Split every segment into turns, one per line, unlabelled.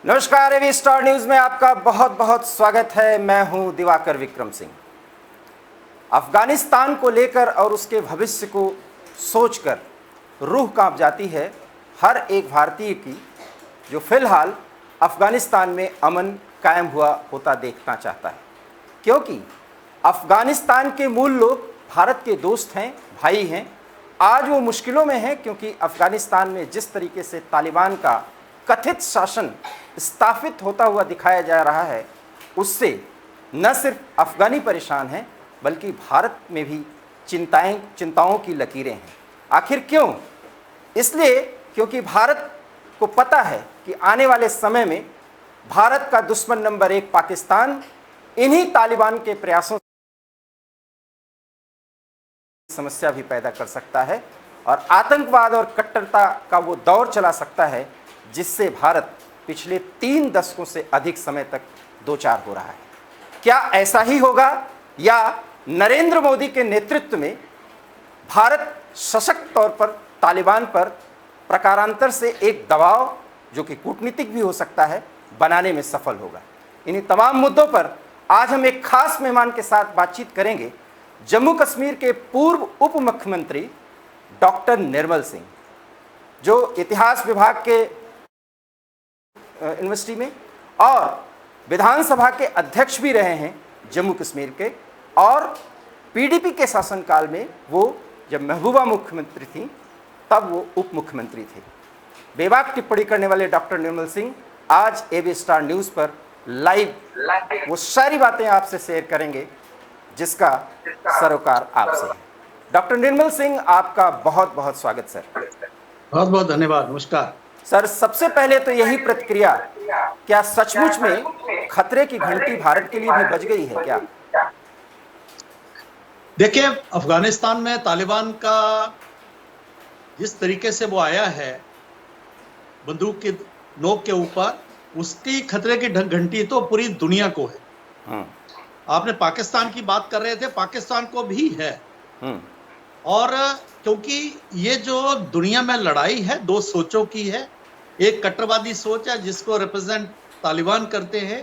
नमस्कार, एवी star news में आपका बहुत बहुत स्वागत है। मैं हूं दिवाकर विक्रम सिंह। अफगानिस्तान को लेकर और उसके भविष्य को सोचकर रूह कांप जाती है हर एक भारतीय की, जो फिलहाल अफगानिस्तान में अमन कायम हुआ होता देखना चाहता है। क्योंकि अफगानिस्तान के मूल लोग भारत के दोस्त हैं, भाई हैं। आज वो मुश्किलों में हैं क्योंकि अफगानिस्तान में जिस तरीके से तालिबान का कथित शासन स्थापित होता हुआ दिखाया जा रहा है, उससे न सिर्फ अफगानी परेशान हैं बल्कि भारत में भी चिंताओं की लकीरें हैं। आखिर क्यों? इसलिए क्योंकि भारत को पता है कि आने वाले समय में भारत का दुश्मन नंबर 1 पाकिस्तान इन्हीं तालिबान के प्रयासों समस्या भी पैदा कर सकता है और आतंकवाद और कट्टरता का वो दौर चला सकता है जिससे भारत पिछले 3 दशकों से अधिक समय तक दो चार हो रहा है। क्या ऐसा ही होगा या नरेंद्र मोदी के नेतृत्व में भारत सशक्त तौर पर तालिबान पर प्रकारांतर से एक दबाव, जो कि कूटनीतिक भी हो सकता है, बनाने में सफल होगा? इन्हीं तमाम मुद्दों पर आज हम एक खास मेहमान के साथ बातचीत करेंगे। जम्मू कश्मीर के पूर्व उप मुख्यमंत्री डॉक्टर निर्मल सिंह, जो इतिहास विभाग के यूनिवर्सिटी में और विधानसभा के अध्यक्ष भी रहे हैं जम्मू कश्मीर के, और पीडीपी के शासनकाल में वो जब महबूबा मुख्यमंत्री थी तब वो उप मुख्यमंत्री थे। बेबाक टिप्पणी करने वाले डॉक्टर निर्मल सिंह आज एबी स्टार न्यूज़ पर लाइव वो सारी बातें आपसे शेयर करेंगे जिसका सरोकार आपसे है। डॉक्टर निर्मल सिंह, आपका बहुत बहुत स्वागत सर।
बहुत बहुत धन्यवाद। नमस्कार
सर। सबसे पहले तो यही प्रतिक्रिया, क्या सचमुच में खतरे की घंटी भारत के लिए भी बज गई है क्या?
देखिए, अफगानिस्तान में तालिबान का जिस तरीके से वो आया है बंदूक की नोक के ऊपर, उसकी खतरे की घंटी तो पूरी दुनिया को है। आपने पाकिस्तान की बात कर रहे थे, पाकिस्तान को भी है। और क्योंकि ये जो दुनिया में लड़ाई है दो सोचों की है। एक कट्टरवादी सोच है जिसको रिप्रेजेंट तालिबान करते हैं,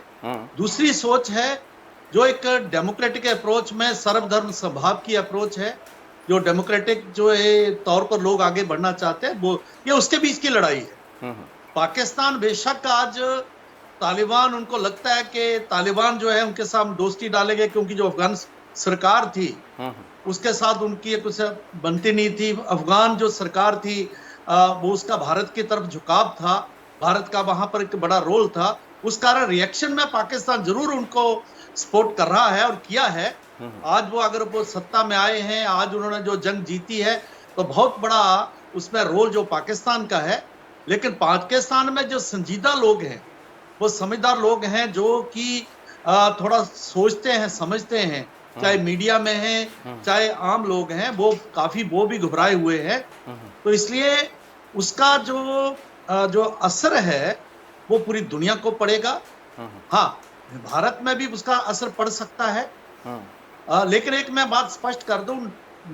दूसरी सोच है जो एक डेमोक्रेटिक अप्रोच में सर्वधर्म स्वभाव की अप्रोच है, जो डेमोक्रेटिक जो है तौर पर लोग आगे बढ़ना चाहते हैं, वो ये उसके बीच की लड़ाई है। पाकिस्तान बेशक आज तालिबान, उनको लगता है कि तालिबान जो है उनके साथ दोस्ती डालेंगे क्योंकि जो अफगान सरकार थी उसके साथ उनकी कुछ बनती नहीं थी। अफगान जो सरकार थी वो उसका भारत की तरफ झुकाव था, भारत का वहां पर एक बड़ा रोल था। उस कारण रिएक्शन में पाकिस्तान जरूर उनको सपोर्ट कर रहा है और किया है। आज वो अगर वो सत्ता में आए हैं, आज उन्होंने जो जंग जीती है, तो बहुत बड़ा उसमें रोल जो पाकिस्तान का है। लेकिन पाकिस्तान में जो संजीदा लोग हैं, वो समझदार लोग हैं, जो कि थोड़ा सोचते हैं, समझते हैं, चाहे मीडिया में हैं चाहे आम लोग हैं, वो भी घबराए हुए हैं। तो इसलिए उसका जो असर है वो पूरी दुनिया को पड़ेगा। हाँ, भारत में भी उसका असर पड़ सकता है। लेकिन एक मैं बात स्पष्ट कर दूं,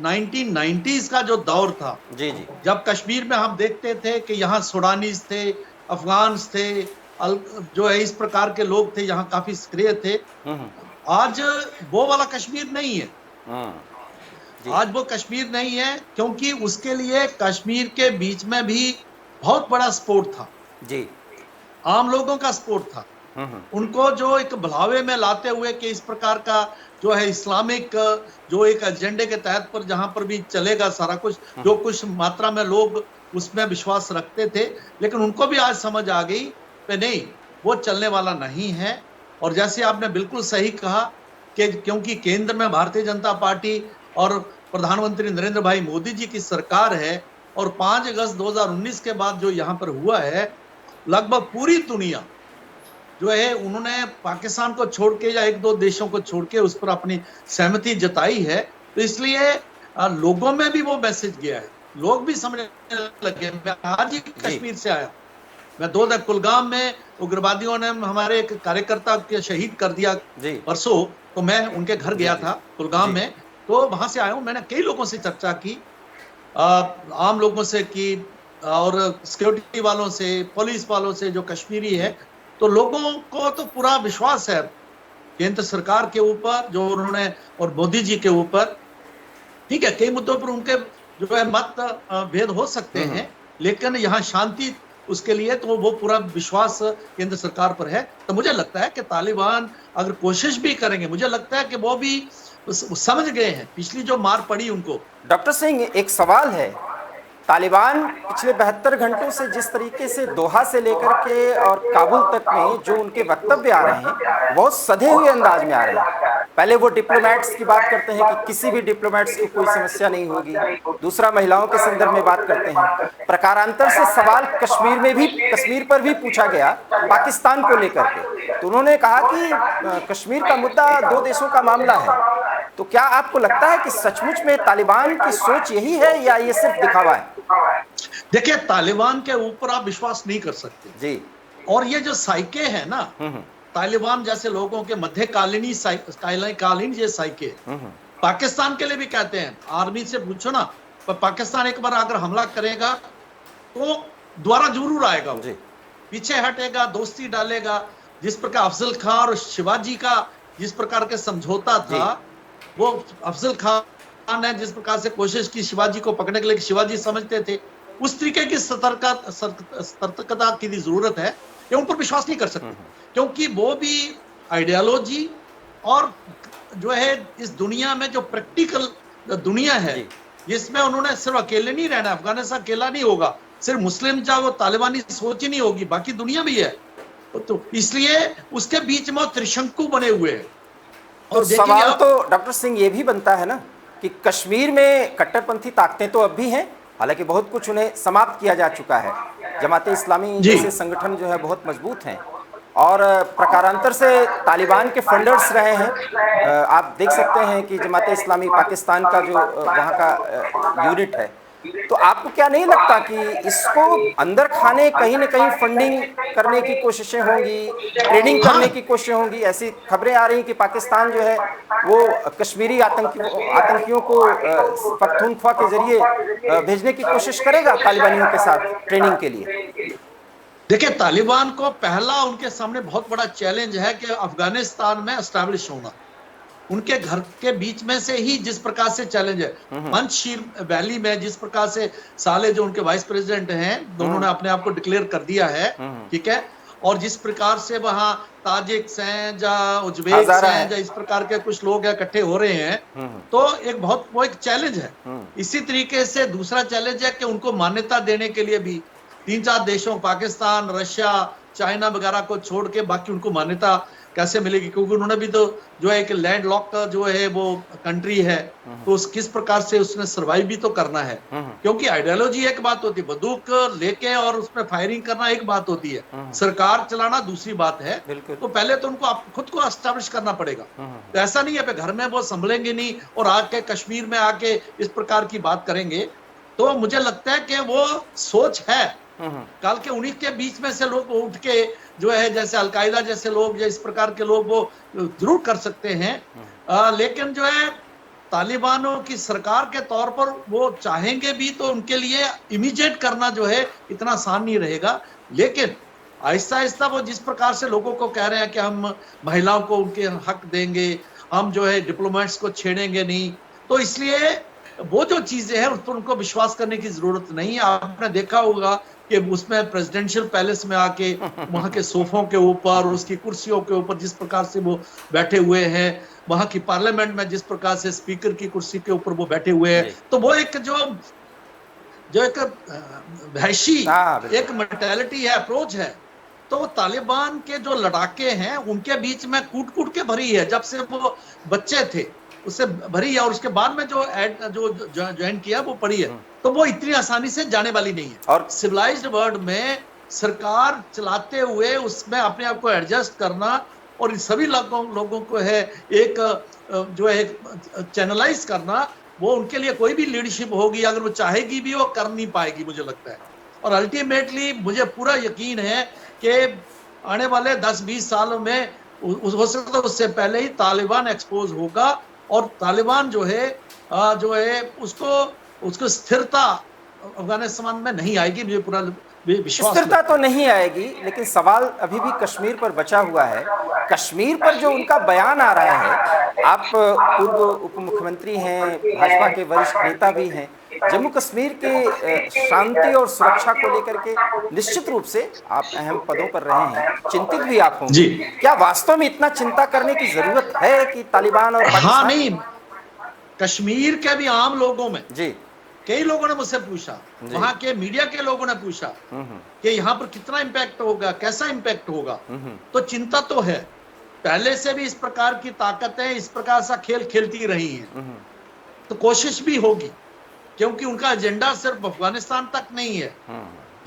1990s का जो दौर था,
जी,
जब कश्मीर में हम देखते थे कि यहाँ सूडानीज थे, अफगान्स थे, जो है इस प्रकार के लोग थे, यहाँ काफी सक्रिय थे। आज वो वाला कश्मीर नहीं है। आज वो कश्मीर नहीं है क्योंकि उसके लिए कश्मीर के बीच में भी बहुत बड़ा सपोर्ट था जी, आम लोगों का सपोर्ट था। उनको जो एक भलावे में लाते हुए कि इस प्रकार का जो है इस्लामिक जो एक एजेंडे के तहत पर जहां पर भी चलेगा सारा कुछ, जो कुछ मात्रा में लोग उसमें विश्वास रखते थे, लेकिन उनको भी आज समझ आ गई कि नहीं, वो चलने वाला नहीं है। और जैसे आपने बिल्कुल सही कहा कि क्योंकि केंद्र में भारतीय जनता पार्टी और प्रधानमंत्री नरेंद्र भाई मोदी जी की सरकार है, और 5 अगस्त 2019 के बाद जो यहाँ पर हुआ है, लगभग पूरी दुनिया जो है उन्होंने पाकिस्तान को छोड़ के या 1-2 देशों को छोड़ के उस पर अपनी सहमति जताई है। तो इसलिए लोगों में भी वो मैसेज गया है, लोग भी समझने लगे। मैं आज ही कश्मीर से आया, मैं 2 दिन कुलगाम में उग्रवादियों ने हमारे एक कार्यकर्ता के शहीद कर दिया परसों, तो मैं उनके घर गया था कुलगाम में, तो वहां से आया हूं। मैंने कई लोगों से चर्चा की, आम लोगों से की, और सिक्योरिटी वालों से, पुलिस वालों से जो कश्मीरी है, तो लोगों को तो पूरा विश्वास है केंद्र सरकार के ऊपर जो उन्होंने, और मोदी जी के ऊपर। ठीक है, कई मुद्दों पर उनके जो है मत भेद हो सकते हैं, लेकिन यहाँ शांति उसके लिए तो वो पूरा विश्वास केंद्र सरकार पर है। तो मुझे लगता है कि तालिबान अगर कोशिश भी करेंगे, मुझे लगता है कि वो भी समझ गए हैं पिछली जो मार पड़ी उनको।
डॉक्टर सिंह, एक सवाल है, तालिबान पिछले 72 घंटों से जिस तरीके से दोहा से लेकर के और काबुल तक में जो उनके वक्तव्य आ रहे हैं, बहुत सधे हुए अंदाज में आ रहे हैं। पहले वो डिप्लोमेट्स की बात करते हैं कि किसी भी डिप्लोमेट्स की कोई समस्या नहीं होगी, दूसरा महिलाओं के संदर्भ में बात करते हैं। प्रकारांतर से सवाल कश्मीर पर भी पूछा गया पाकिस्तान को लेकर के, तो उन्होंने कहा कि कश्मीर का मुद्दा दो देशों का मामला है। तो क्या आपको लगता है कि सचमुच में तालिबान की सोच यही है या ये सिर्फ दिखावा है?
देखिए, तालिबान के ऊपर आप विश्वास नहीं कर सकते
जी।
और ये जो साइके है ना, तालिबान जैसे लोगों के मध्यकालीन ये साइके पाकिस्तान के लिए भी कहते हैं। आर्मी से पूछो ना, पर पाकिस्तान एक बार अगर हमला करेगा तो दोबारा जरूर आएगा, वो पीछे हटेगा, दोस्ती डालेगा। जिस प्रकार अफजल खान और शिवाजी का जिस प्रकार के समझौता था, वो अफजल खान ने जिस प्रकार से कोशिश की शिवाजी को पकड़ने के लिए, शिवाजी समझते थे उस तरीके की सतर्कता की जरूरत है। ये उन पर विश्वास नहीं कर सकते, क्योंकि वो भी आइडियोलॉजी और जो है इस दुनिया में जो प्रैक्टिकल दुनिया है, जिसमें उन्होंने सिर्फ अकेले नहीं रहना, अफगानिस्तान अकेला नहीं होगा, सिर्फ मुस्लिम चाहे तालिबानी सोच ही नहीं होगी, बाकी दुनिया भी है। तो इसलिए उसके बीच में त्रिशंकु बने हुए हैं।
और सवाल तो डॉक्टर सिंह ये भी बनता है ना कि कश्मीर में कट्टरपंथी ताकतें तो अब भी हैं, हालांकि बहुत कुछ उन्हें समाप्त किया जा चुका है। जमात इस्लामी जैसे संगठन जो है बहुत मजबूत हैं और प्रकारांतर से तालिबान के फंडर्स रहे हैं। आप देख सकते हैं कि जमात इस्लामी पाकिस्तान का जो वहाँ का यूनिट है, तो आपको क्या नहीं लगता कि इसको अंदर खाने कहीं न कहीं फंडिंग करने की कोशिशें होंगी, ट्रेनिंग करने की कोशिशें होंगी? ऐसी खबरें आ रही हैं कि पाकिस्तान जो है वो कश्मीरी आतंकियों को पख्तूनख्वा के जरिए भेजने की कोशिश करेगा तालिबानियों के साथ ट्रेनिंग के लिए।
देखिए, तालिबान को पहला उनके सामने बहुत बड़ा चैलेंज है कि अफगानिस्तान में एस्टैब्लिश होना। उनके घर के बीच में से ही जिस प्रकार से चैलेंज है, पंचशील वैली में जिस प्रकार से साले जो उनके वाइस प्रेसिडेंट हैं, दोनों ने अपने आप को डिक्लेयर कर दिया है, ठीक है, और जिस प्रकार से वहां ताजिक हैं या उज्बेक हैं या इस प्रकार के कुछ लोग इकट्ठे हो रहे हैं, तो वो एक चैलेंज है। इसी तरीके से दूसरा चैलेंज है कि उनको मान्यता देने के लिए भी 3-4 देशों, पाकिस्तान, रशिया, चाइना वगैरह को छोड़ के बाकी उनको मान्यता कैसे मिलेगी, क्योंकि उन्होंने भी तो जो है एक लैंड लॉक का जो है वो कंट्री है, तो उस किस प्रकार से उसने सर्वाइव भी तो करना है। क्योंकि आइडियोलॉजी एक बात होती है, बंदूक लेके और उसमें फायरिंग करना एक बात होती है, सरकार चलाना दूसरी बात है। तो पहले तो उनको खुद को एस्टैब्लिश करना पड़ेगा। तो ऐसा नहीं है घर में वो संभलेंगे नहीं और आके कश्मीर में आके इस प्रकार की बात करेंगे। तो मुझे लगता है कि वो सोच है, कल के उन्हीं के बीच में से लोग उठ के जो है जैसे अलकायदा जैसे लोग या इस प्रकार के लोग वो जरूर कर सकते हैं। लेकिन जो है तालिबानों की सरकार के तौर पर वो चाहेंगे भी तो उनके लिए इमीडिएट करना जो है इतना आसान नहीं रहेगा। लेकिन आहिस्ता आहिस्ता वो जिस प्रकार से लोगों को कह रहे हैं कि हम महिलाओं को उनके हक देंगे, हम जो है डिप्लोमेट्स को छेड़ेंगे नहीं, तो इसलिए वो जो चीजें हैं उस पर उनको विश्वास करने की जरूरत नहीं है। आपने देखा होगा कि उसमें प्रेसिडेंशियल पैलेस में आके वहां के सोफों के ऊपर, उसकी कुर्सियों के ऊपर जिस प्रकार से वो बैठे हुए हैं, वहां की पार्लियामेंट में जिस प्रकार से स्पीकर की कुर्सी के ऊपर वो बैठे हुए हैं, तो वो एक जो एक वहशी एक मेंटालिटी है, अप्रोच है। तो तालिबान के जो लड़ाके हैं उनके बीच में कूट कूट के भरी है, जब से वो बच्चे थे उससे भरी है, और उसके बाद में जो ज्वाइन किया वो पड़ी है, तो वो इतनी आसानी से जाने वाली नहीं है। और सिविलाइज्ड वर्ल्ड में सरकार चलाते हुए उसमें अपने आप को एडजस्ट करना और इन सभी लोगों को है एक जो है चैनलाइज करना, वो उनके लिए कोई भी लीडरशिप होगी अगर वो चाहेगी भी वो कर नहीं पाएगी, मुझे लगता है। और अल्टीमेटली मुझे पूरा यकीन है कि आने वाले 10-20 सालों में हो सकता है उससे पहले ही तालिबान एक्सपोज होगा और तालिबान जो है उसको स्थिरता अफगानिस्तान में नहीं आएगी, मुझे पूरा विश्वास
स्थिरता तो नहीं आएगी, लेकिन सवाल अभी भी कश्मीर पर बचा हुआ है। कश्मीर पर जो उनका बयान आ रहा है, आप पूर्व उप मुख्यमंत्री हैं, भाजपा के वरिष्ठ नेता भी हैं, जम्मू कश्मीर के शांति और सुरक्षा को लेकर के निश्चित रूप से आप अहम पदों पर रहे हैं, चिंतित भी आप होंगे।
जी।
क्या वास्तव में इतना चिंता करने की जरूरत है कि तालिबान और
हाँ,
पाकिस्तान?
नहीं, कश्मीर के भी आम लोगों में
जी
कई लोगों ने मुझसे पूछा, वहां के मीडिया के लोगों ने पूछा कि यहाँ पर कितना इम्पैक्ट होगा, कैसा इम्पैक्ट होगा। तो चिंता तो है, पहले से भी इस प्रकार की ताकतें इस प्रकार सा खेल खेलती रही हैं, तो कोशिश भी होगी, क्योंकि उनका एजेंडा सिर्फ अफगानिस्तान तक नहीं है।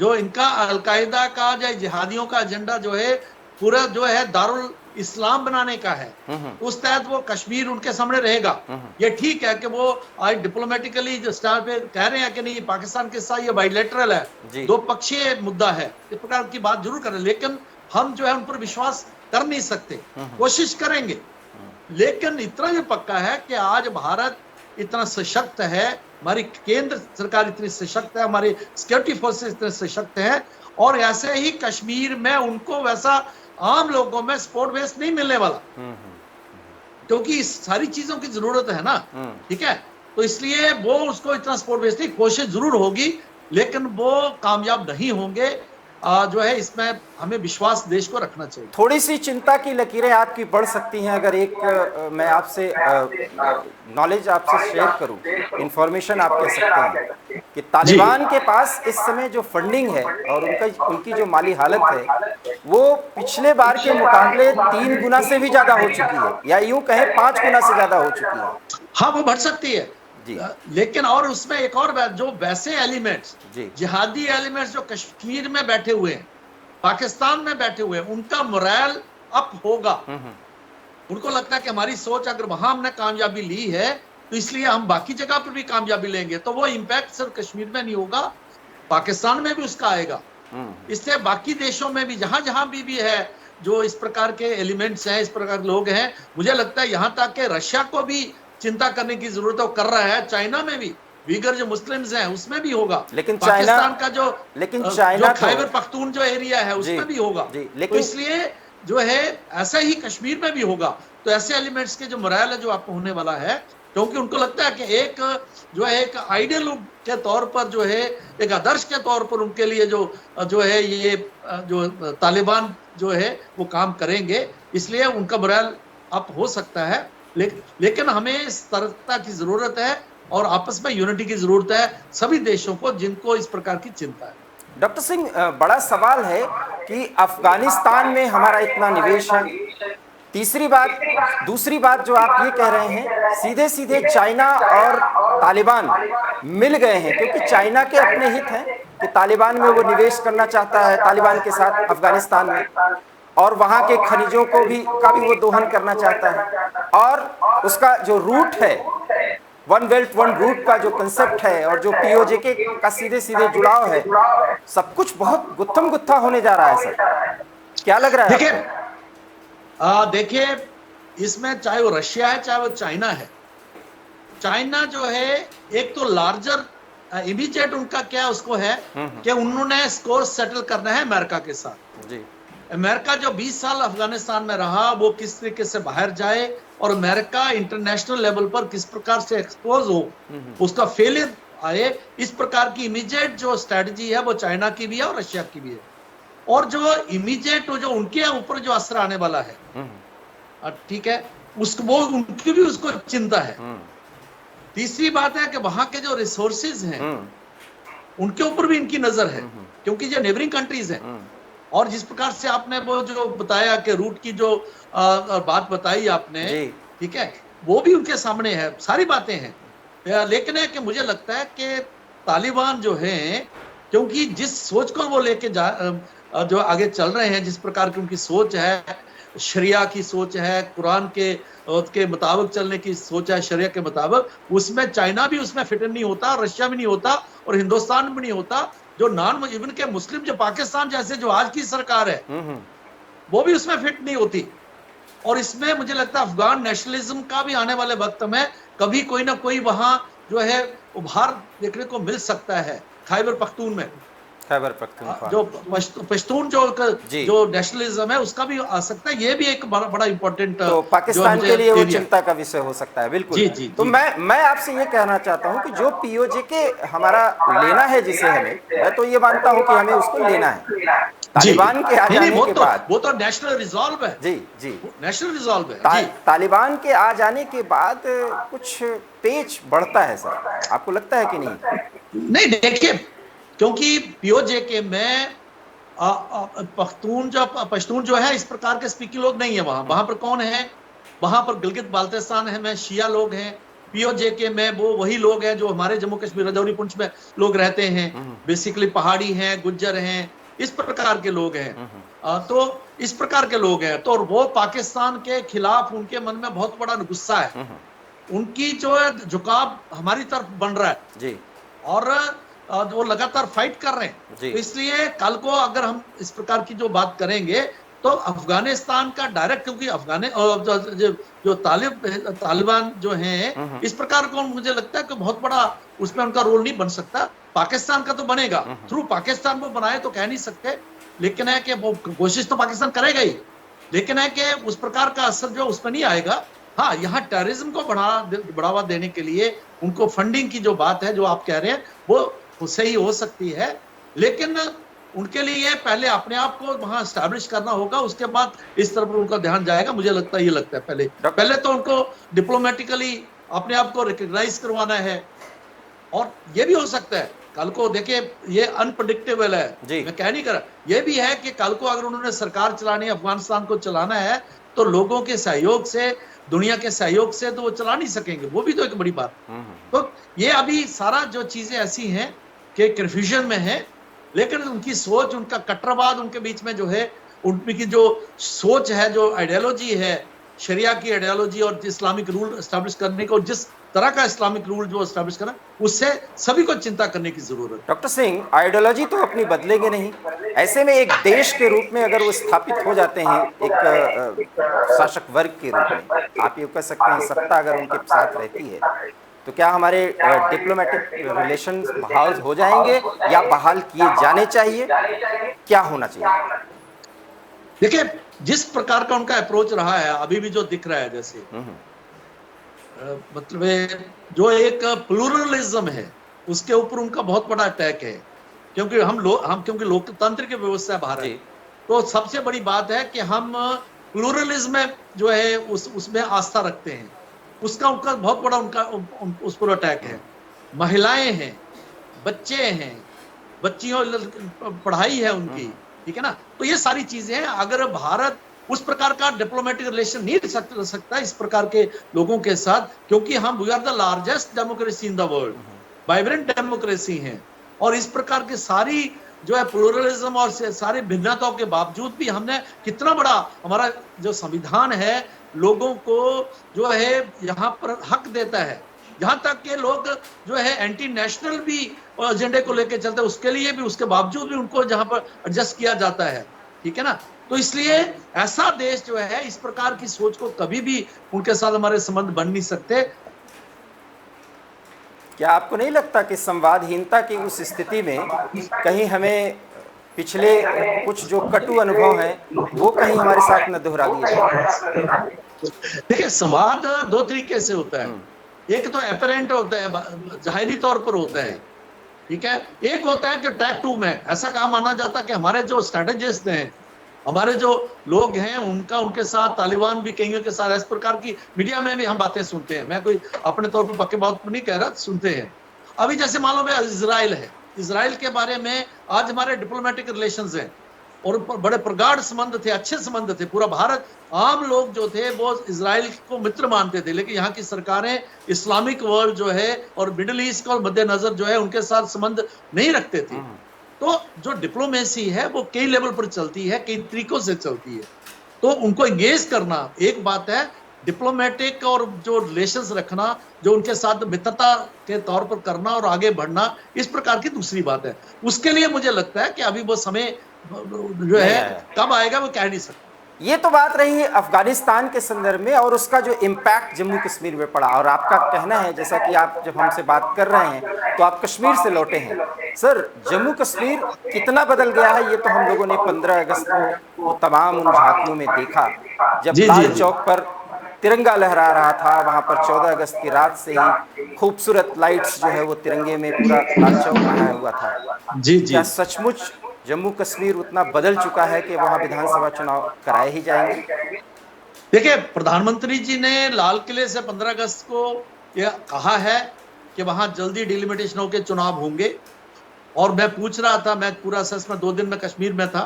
जो इनका अलकायदा का या जिहादियों का एजेंडा जो है पूरा जो है दारुल इस्लाम बनाने का है, उस तहत वो कश्मीर उनके सामने रहेगा। ये ठीक है कि वो आज डिप्लोमेटिकली जो स्टार पे कह रहे हैं कि नहीं पाकिस्तान के साथ ये बाइलेटरल है, दो पक्षीय मुद्दा है, इस प्रकार की बात जरूर करें, लेकिन हम जो है उन पर विश्वास कर नहीं सकते, कोशिश करेंगे। लेकिन इतना भी पक्का है कि आज भारत इतना सशक्त है, हमारी केंद्र सरकार इतनी सशक्त है, हमारी सिक्योरिटी फोर्सेस इतने सशक्त है, और ऐसे ही कश्मीर में उनको वैसा आम लोगों में सपोर्ट बेस नहीं मिलने वाला, क्योंकि इस सारी चीजों की जरूरत है ना, ठीक है। तो इसलिए वो उसको इतना सपोर्ट बेस नहीं, कोशिश जरूर होगी, लेकिन वो कामयाब नहीं होंगे। जो है इसमें हमें विश्वास देश को रखना चाहिए।
थोड़ी सी चिंता की लकीरें आपकी बढ़ सकती हैं अगर एक मैं आपसे नॉलेज आपसे शेयर करूं, इंफॉर्मेशन आप कह सकते हैं कि तालिबान के पास इस समय जो फंडिंग है और उनकी जो माली हालत है वो पिछले बार के मुकाबले 3 गुना से भी ज्यादा हो चुकी है, या यूं कहें 5 गुना से ज्यादा हो चुकी है।
हाँ, वो बढ़ सकती है, लेकिन और उसमें एक और बात, जो वैसे एलिमेंट्स, जिहादी एलिमेंट्स जो कश्मीर में बैठे हुए हैं, पाकिस्तान में बैठे हुए हैं, उनका मोरल अप होगा। उनको लगता है कि हमारी सोच अगर वहां हमने कामयाबी ली है तो इसलिए हम बाकी जगह पर भी कामयाबी लेंगे, तो वो इंपैक्ट सिर्फ कश्मीर में नहीं होगा, पाकिस्तान में भी उसका आएगा। इससे बाकी देशों में भी जहां जहां भी है जो इस प्रकार के एलिमेंट्स हैं, इस प्रकार के लोग हैं, मुझे लगता है यहां तक कि रशिया को भी चिंता करने की जरूरत है, कर रहा है। चाइना में भी वीगर जो मुस्लिम्स हैं उसमें भी होगा,
लेकिन
पाकिस्तान का जो
चाइना
खैबर पख्तून जो एरिया है उसमें भी होगा। तो इसलिए जो है ऐसा ही कश्मीर में भी होगा। तो ऐसे एलिमेंट्स के जो मोरल है जो आपको होने वाला है, क्योंकि उनको लगता है कि एक जो है एक आइडियल के तौर पर जो है एक आदर्श के तौर पर उनके लिए जो है ये जो तालिबान जो है वो काम करेंगे, इसलिए उनका मोरल अप हो सकता है। लेकिन हमें सतर्कता की जरूरत है और आपस में यूनिटी की जरूरत है सभी देशों को जिनको इस प्रकार की चिंता है।
डॉक्टर सिंह, बड़ा सवाल है कि अफगानिस्तान में हमारा इतना निवेश है, दूसरी बात जो आप ये कह रहे हैं, सीधे सीधे चाइना और तालिबान मिल गए हैं, क्योंकि चाइना के अपने हित हैं कि तालिबान में वो निवेश करना चाहता है, तालिबान के साथ अफगानिस्तान में, और वहाँ के खनिजों का भी वो दोहन करना चाहता है, और उसका जो रूट है, वन बेल्ट वन रूट का जो कंसेप्ट है और जो पीओजेके का सीधे सीधे जुड़ाव है, सब कुछ बहुत गुत्थम गुत्था होने जा रहा है सर, क्या लग रहा है?
देखिए इसमें चाहे वो रशिया है चाहे वो चाइना है, चाइना जो है एक तो लार्जर इमीडिएट उनका क्या उसको है कि उन्होंने स्कोर सेटल करना है अमेरिका के साथ। जी। अमेरिका जो 20 साल अफगानिस्तान में रहा वो किस तरीके से बाहर जाए और अमेरिका इंटरनेशनल लेवल पर किस प्रकार से एक्सपोज हो, उसका फेलियर आए, इस प्रकार की इमीडिएट जो स्ट्रेटजी है वो चाइना की भी है और रशिया की भी है। और जो इमीडिएट जो उनके ऊपर जो असर आने वाला है, ठीक है, वो उनकी भी उसको चिंता है। तीसरी बात है कि वहां के जो रिसोर्सेज हैं उनके ऊपर भी इनकी नजर है, क्योंकि जो नेबरिंग कंट्रीज हैं, और जिस प्रकार से आपने वो जो बताया कि रूट की जो बात बताई आपने, ठीक है, वो भी उनके सामने है, सारी बातें हैं। लेकिन है कि मुझे लगता है कि तालिबान जो है, क्योंकि जिस सोच को वो लेके जो आगे चल रहे हैं, जिस प्रकार की उनकी सोच है, शरिया की सोच है, कुरान के मुताबिक चलने की सोच है, शरिया के मुताबिक, उसमें चाइना भी उसमें फिट नहीं होता, रशिया भी नहीं होता और हिंदुस्तान भी नहीं होता, जो नॉन इवन के मुस्लिम जो पाकिस्तान जैसे जो आज की सरकार है वो भी उसमें फिट नहीं होती। और इसमें मुझे लगता है अफगान नेशनलिज्म का भी आने वाले वक्त में कभी कोई ना कोई वहां जो है उभार देखने को मिल सकता है खैबर पख्तून में।
खैबर पख्तूनख्वा।
जो पश्तून
जी।
जो नेशनलिज्म है उसका भी आ सकता है, ये भी एक बड़ा बड़ा इंपॉर्टेंट
तो
जो है
पाकिस्तान
मुझे
के लिए वो
एरिया।
चिंता का विषय हो सकता है, बिल्कुल।
जी जी
तो
जी।
मैं आपसे ये कहना चाहता हूँ कि जो पीओजे के हमारा लेना है जिसे हमें, मैं तो ये मानता हूँ कि हमें उसको लेना है
जी
तालिबान के आ
नहीं नहीं,
जाने के बाद।
वो तो नेशनल रिजॉल्व है।
जी जी।
नेशनल रिजॉल्व है जी।
तालिबान के आ जाने के बाद कुछ पेच बढ़ता है सर, आपको लगता है कि नहीं?
नहीं देखिए, क्योंकि पीओजे के में पश्तून जो है इस प्रकार के स्पीकिंग लोग नहीं है वहां। वहां पर कौन है? वहां पर गिलगित बाल्टिस्तान है में शिया लोग हैं। पीओजे के में वो वही लोग हैं जो हमारे जम्मू कश्मीर रजौरी पुंछ में लोग रहते हैं, बेसिकली पहाड़ी हैं, गुज्जर हैं, इस प्रकार के लोग हैं। तो इस प्रकार के लोग हैं, तो वो पाकिस्तान के खिलाफ उनके मन में बहुत बड़ा गुस्सा है। उनकी जो है झुकाव हमारी तरफ बन रहा है
जी।
और वो लगातार फाइट कर रहे हैं।
जी।
तो इसलिए कल को अगर हम इस प्रकार की जो बात करेंगे तो अफगानिस्तान का डायरेक्ट, क्योंकि जो तालिबान जो हैं इस प्रकार को मुझे लगता है कि बहुत बड़ा उसमें उनका रोल नहीं बन सकता। पाकिस्तान का तो बनेगा, थ्रू पाकिस्तान को बनाए तो कह नहीं सकते, लेकिन है कि वो कोशिश तो पाकिस्तान करेगा ही, लेकिन है कि उस प्रकार का असर जो उसमें नहीं आएगा। हाँ, यहाँ टेररिज्म को बढ़ावा देने के लिए उनको फंडिंग की जो बात है जो आप कह रहे हैं वो सही हो सकती है, लेकिन उनके लिए पहले अपने आप को वहां स्टैब्लिश करना होगा, उसके बाद इस तरफ उनका ध्यान जाएगा। मुझे लगता है ये लगता है पहले तो उनको डिप्लोमेटिकली अपने आप को रिकॉग्नाइज करवाना है। और ये भी हो सकता है कल को, देखिए ये अनप्रेडिक्टेबल है, मैं कह नहीं कर रहा, ये भी है कि कल को अगर उन्होंने सरकार चलानी, अफगानिस्तान को चलाना है तो लोगों के सहयोग से, दुनिया के सहयोग से तो वो चला नहीं सकेंगे, वो भी तो एक बड़ी बात। तो ये अभी सारा जो चीजें ऐसी हैं कि कन्फ्यूजन में है, लेकिन उनकी सोच, उनका कट्टरवाद उनके बीच में जो है, उनकी जो सोच है, जो आइडियोलॉजी है, शरिया की आइडियोलॉजी और इस्लामिक रूल एस्टैब्लिश करने को, जिस तरह का इस्लामिक रूल जो एस्टैब्लिश करना, उससे सभी को चिंता करने की जरूरत है।
डॉक्टर सिंह, आइडियोलॉजी तो अपनी बदलेंगे नहीं, ऐसे में एक देश के रूप में अगर वो स्थापित हो जाते हैं एक शासक वर्ग के रूप में, आप ये कह सकते हैं सत्ता अगर उनके साथ रहती है, तो क्या हमारे डिप्लोमेटिक रिलेशन बहाल हो जाएंगे या बहाल किए जाने चाहिए? क्या होना चाहिए?
देखिए, जिस प्रकार का उनका अप्रोच रहा है अभी भी जो दिख रहा है, जैसे मतलब जो एक प्लूरलिज्म है उसके ऊपर उनका बहुत बड़ा अटैक है, क्योंकि क्योंकि लोकतंत्र की व्यवस्था है भारत, तो सबसे बड़ी बात है कि हम प्लूरलिज्म में जो है उसमें आस्था रखते हैं। उसका उनका बहुत बड़ा उनका उस पर अटैक है। महिलाएं हैं, बच्चे हैं, बच्चियों पढ़ाई है उनकी, ठीक है ना। तो ये सारी चीजें हैं। अगर भारत उस प्रकार का डिप्लोमेटिक रिलेशन नहीं रख सकता इस प्रकार के लोगों के साथ, क्योंकि हम we are the largest democracy in the world, vibrant democracy है, और इस प्रकार की सारी जो है प्लूरलिज्म और सारी भिन्नताओं के बावजूद भी हमने कितना बड़ा, हमारा जो संविधान है लोगों को जो है यहाँ पर हक देता है, यहाँ तक के लोग जो है एंटी नेशनल भी एजेंडे को लेकर चलते हैं, उसके लिए भी, उसके बावजूद भी उनको जहाँ पर एडजस्ट किया जाता है, ठीक है ना। तो इसलिए ऐसा देश जो है इस प्रकार की सोच को कभी भी उनके साथ हमारे संबंध बन नहीं सकते।
क्या आपको नहीं लगता कि संवादहीनता की उस स्थिति में कहीं हमें पिछले कुछ जो कटु अनुभव हैं वो कहीं हमारे साथ न दोहरा दिए जाए?
देखिए, संवाद दो तरीके से होता है, एक तो एपरेंट होता है, जाहिरी तौर पर होता है, ठीक है। एक होता है कि टैग टू में ऐसा कहा माना जाता है कि हमारे जो स्ट्रेटेजिस्ट हैं, हमारे जो लोग हैं, उनके साथ तालिबान भी कईयों के साथ इस प्रकार की मीडिया में भी हम बातें सुनते हैं। मैं कोई अपने तौर पर पक्के बात नहीं कह रहा, सुनते हैं। अभी जैसे मान लो इजराइल है, इजराइल के बारे में आज हमारे डिप्लोमेटिक रिलेशंस हैं और बड़े प्रगाढ़ संबंध थे, अच्छे संबंध थे। पूरा भारत, आम लोग जो थे वो इजराइल को मित्र मानते थे, लेकिन यहाँ की सरकारें इस्लामिक वर्ल्ड जो है और मिडिल ईस्ट को मद्देनजर जो है उनके साथ संबंध नहीं रखते थे। तो जो डिप्लोमेसी है वो कई लेवल पर चलती है, कई तरीकों से चलती है। तो उनको एंगेज करना एक बात है, डिप्लोमेटिक और जो रिलेशंस रखना, जो उनके साथ मित्रता के तौर पर करना और आगे बढ़ना, इस प्रकार की दूसरी बात है। उसके लिए मुझे लगता है कि अभी वो समय जो है कब आएगा वो कह नहीं सकता।
ये तो बात रही अफगानिस्तान के संदर्भ में और उसका जो इम्पैक्ट जम्मू कश्मीर में पड़ा, और आपका कहना है, जैसा कि आप जब हमसे बात कर रहे हैं तो आप कश्मीर से लौटे हैं सर, जम्मू कश्मीर कितना बदल गया है ये तो हम लोगों ने 15 अगस्त को वो तमाम उन झांकियों में देखा, जब
जी,
लाल
जी, जी।
चौक पर तिरंगा लहरा रहा था, वहाँ पर 14 अगस्त की रात से ही खूबसूरत लाइट्स जो है वो तिरंगे में पूरा लाल चौक बनाया हुआ था।
जी,
क्या
जी।
सचमुच जम्मू कश्मीर उतना बदल चुका है कि वहाँ विधानसभा चुनाव कराए ही जाएंगे?
देखिए, प्रधानमंत्री जी ने लाल किले से 15 अगस्त को यह कहा है कि वहां जल्दी डिलिमिटेशन होकर चुनाव होंगे। और मैं पूछ रहा था, मैं पूरा सच में 2 दिन में कश्मीर में था,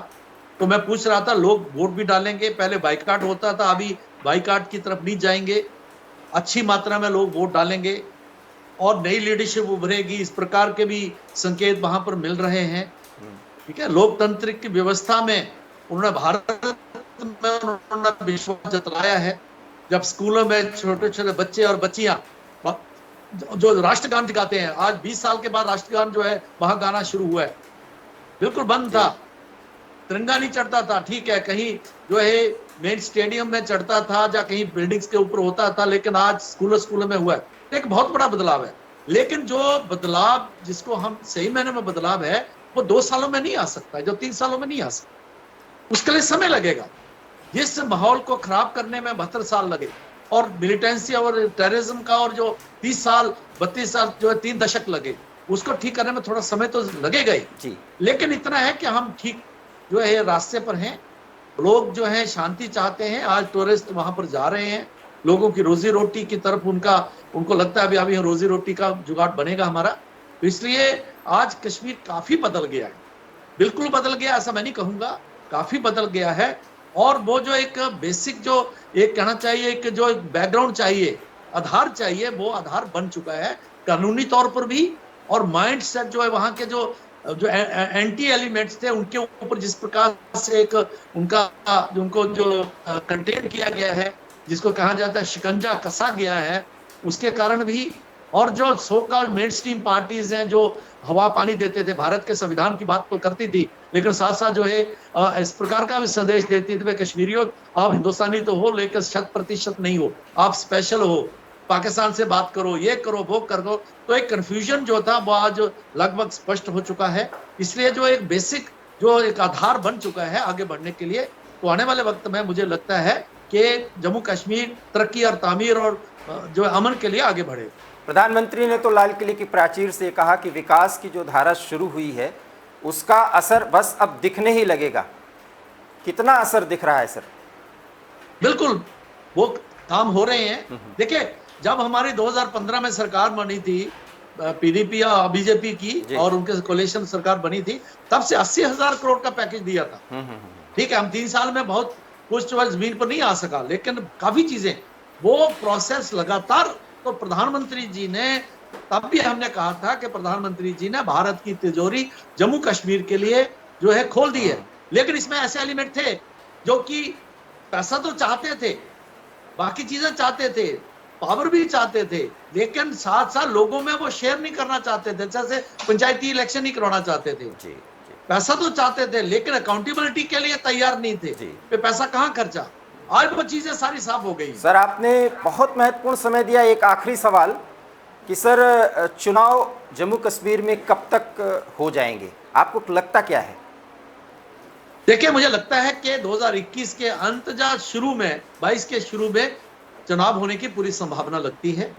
तो मैं पूछ रहा था लोग वोट भी डालेंगे, पहले बाइकाट होता था, अभी बाइकाट की तरफ नहीं जाएंगे, अच्छी मात्रा में लोग वोट डालेंगे और नई लीडरशिप उभरेगी, इस प्रकार के भी संकेत वहां पर मिल रहे हैं। ठीक है, लोकतंत्र की व्यवस्था में उन्होंने भारत में उन्होंने विश्वास जताया है। जब स्कूलों में छोटे छोटे बच्चे और बच्चियां जो राष्ट्रगान गाते हैं, आज 20 साल के बाद राष्ट्रगान जो है वहां गाना शुरू हुआ है, बिल्कुल बंद था, तिरंगा नहीं चढ़ता था, ठीक है, कहीं जो है मेन स्टेडियम में चढ़ता था या कहीं बिल्डिंग्स के ऊपर होता था, लेकिन आज स्कूलों में हुआ है। एक बहुत बड़ा बदलाव है, लेकिन जो बदलाव जिसको हम सही मायने में बदलाव है वो 2 सालों में नहीं आ सकता, जो 3 सालों में नहीं आ सकता, उसके लिए समय लगेगा। जिस माहौल को खराब करने में 72 साल लगे और मिलिटेंसी और टेररिज्म का और जो 30 साल 32 साल जो है 3 दशक लगे, उसको ठीक करने में थोड़ा समय तो लगेगा ही, लेकिन इतना है कि हम ठीक जो है रास्ते पर हैं। लोग जो है शांति चाहते हैं, आज टूरिस्ट वहां पर जा रहे हैं, लोगों की रोजी रोटी की तरफ उनको लगता है अभी रोजी रोटी का जुगाड़ बनेगा हमारा, इसलिए आज कश्मीर काफी बदल गया है, बिल्कुल बदल गया ऐसा मैं नहीं कहूंगा, काफी बदल गया है। और वो जो एक बेसिक जो एक कहना चाहिए, एक जो बैकग्राउंड चाहिए, आधार चाहिए, वो आधार बन चुका है कानूनी तौर पर भी, और माइंड सेट जो है वहां के जो एंटी एलिमेंट्स थे उनके ऊपर जिस प्रकार से एक उनको जो कंटेन किया गया है, जिसको कहा जाता है शिकंजा कसा गया है, उसके कारण भी, और जो so called main stream parties हैं जो हवा पानी देते थे, भारत के संविधान की बात तो करती थी, लेकिन साथ साथ जो है इस प्रकार का भी संदेश देती थी, कश्मीरियों आप हिंदुस्तानी तो हो लेकिन 100% नहीं हो, आप स्पेशल हो, पाकिस्तान से बात करो, ये करो वो करो। तो एक कंफ्यूजन जो था वो आज लगभग स्पष्ट हो चुका है, इसलिए जो एक बेसिक जो एक आधार बन चुका है आगे बढ़ने के लिए, तो आने वाले वक्त में मुझे लगता है कि जम्मू कश्मीर तरक्की और तामीर और जो अमन के लिए आगे बढ़े।
प्रधानमंत्री ने तो लाल किले की प्राचीर से कहा कि विकास की जो धारा शुरू हुई है उसका असर बस अब दिखने ही लगेगा। कितना असर दिख रहा है सर?
बिल्कुल, वो काम हो रहे हैं। देखिए, जब हमारी 2015 में सरकार बनी थी पीडीपी या बीजेपी की और उनके कोलिशन सरकार बनी थी, तब से 80,000 करोड़ का पैकेज दिया था। ठीक है, हम 3 साल में बहुत कुछ जमीन पर नहीं आ सका, लेकिन काफी चीजें वो प्रोसेस लगातार, तो प्रधानमंत्री जी ने तब भी हमने कहा था कि प्रधानमंत्री जी ने भारत की तिजोरी जम्मू कश्मीर के लिए जो है खोल दी है, लेकिन इसमें ऐसे एलिमेंट थे जो कि पैसा तो चाहते थे, बाकी चीजें चाहते थे, पावर भी चाहते थे, लेकिन साथ साथ लोगों में वो शेयर नहीं करना चाहते थे, जैसे पंचायती इलेक्शन नहीं करवाना चाहते थे। पैसा तो चाहते थे लेकिन अकाउंटेबिलिटी के लिए तैयार नहीं थे, पैसा कहाँ खर्चा, आज वो चीजें सारी साफ हो गई।
सर, आपने बहुत महत्वपूर्ण समय दिया। एक आखिरी सवाल कि सर चुनाव जम्मू कश्मीर में कब तक हो जाएंगे, आपको लगता क्या है?
देखिए, मुझे लगता है कि 2021 के अंत या शुरू में 22 के शुरू में चुनाव होने की पूरी संभावना लगती है,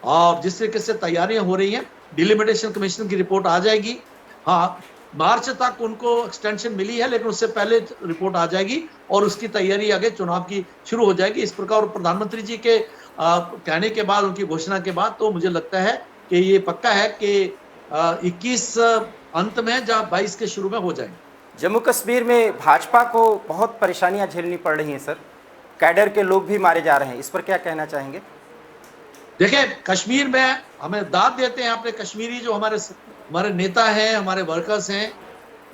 और जिस तरीके से तैयारियां हो रही हैं, डिलिमिटेशन कमीशन की रिपोर्ट आ जाएगी। हाँ, मार्च तक उनको एक्सटेंशन मिली है, लेकिन उससे पहले रिपोर्ट आ जाएगी और उसकी तैयारी आगे चुनाव की शुरू हो जाएगी। इस प्रकार प्रधानमंत्री जी के कहने के बाद, उनकी घोषणा के बाद, तो मुझे लगता है कि ये पक्का है कि 21 अंत में या 22 के शुरू में हो जाएंगे।
जम्मू कश्मीर में भाजपा को बहुत परेशानियां झेलनी पड़ रही हैं सर, कैडर के लोग भी मारे जा रहे हैं, इस पर क्या कहना चाहेंगे?
देखिए, कश्मीर में हमें दाद देते हैं अपने कश्मीरी जो हमारे नेता हैं, हमारे वर्कर्स हैं,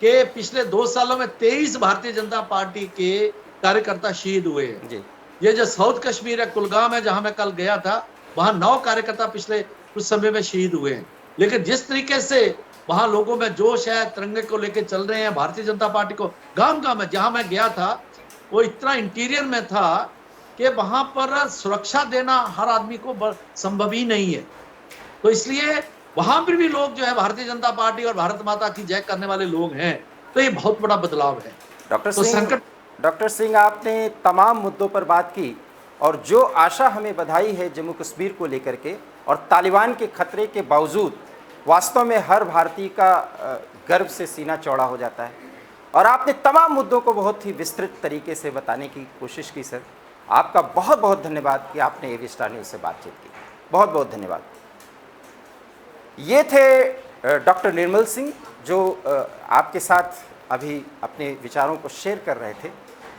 कि पिछले 2 सालों में 23 भारतीय जनता पार्टी के कार्यकर्ता शहीद हुए हैं जी। ये जो साउथ कश्मीर है, कुलगाम है, जहां मैं कल गया था, वहां 9 कार्यकर्ता पिछले कुछ समय में शहीद हुए हैं। लेकिन जिस तरीके से वहां लोगों में जोश है, तिरंगे को लेकर चल रहे हैं, भारतीय जनता पार्टी को गांव गांव में, जहां मैं गया था वो इतना इंटीरियर में था कि वहां पर सुरक्षा देना हर आदमी को संभव ही नहीं है। तो इसलिए वहां पर भी लोग जो है भारतीय जनता पार्टी और भारत माता की जय करने वाले लोग हैं, तो ये बहुत बड़ा बदलाव है।
डॉक्टर सिंह, आपने तमाम मुद्दों पर बात की और जो आशा हमें बधाई है जम्मू कश्मीर को लेकर के, और तालिबान के खतरे के बावजूद वास्तव में हर भारतीय का गर्व से सीना चौड़ा हो जाता है। और आपने तमाम मुद्दों को बहुत ही विस्तृत तरीके से बताने की कोशिश की सर। आपका बहुत बहुत धन्यवाद कि आपने एबी स्टार न्यूज़ से बातचीत की। बहुत बहुत धन्यवाद। ये थे डॉक्टर निर्मल सिंह जो आपके साथ अभी अपने विचारों को शेयर कर रहे थे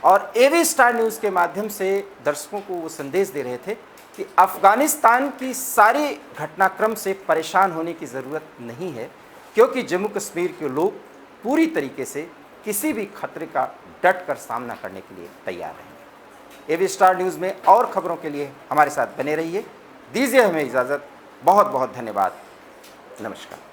और एबी स्टार न्यूज़ के माध्यम से दर्शकों को वो संदेश दे रहे थे कि अफ़गानिस्तान की सारी घटनाक्रम से परेशान होने की ज़रूरत नहीं है, क्योंकि जम्मू कश्मीर के लोग पूरी तरीके से किसी भी खतरे का डट कर सामना करने के लिए तैयार रहेंगे। एबी स्टार न्यूज़ में और खबरों के लिए हमारे साथ बने रहिए। दीजिए हमें इजाज़त। बहुत बहुत धन्यवाद। नमस्कार।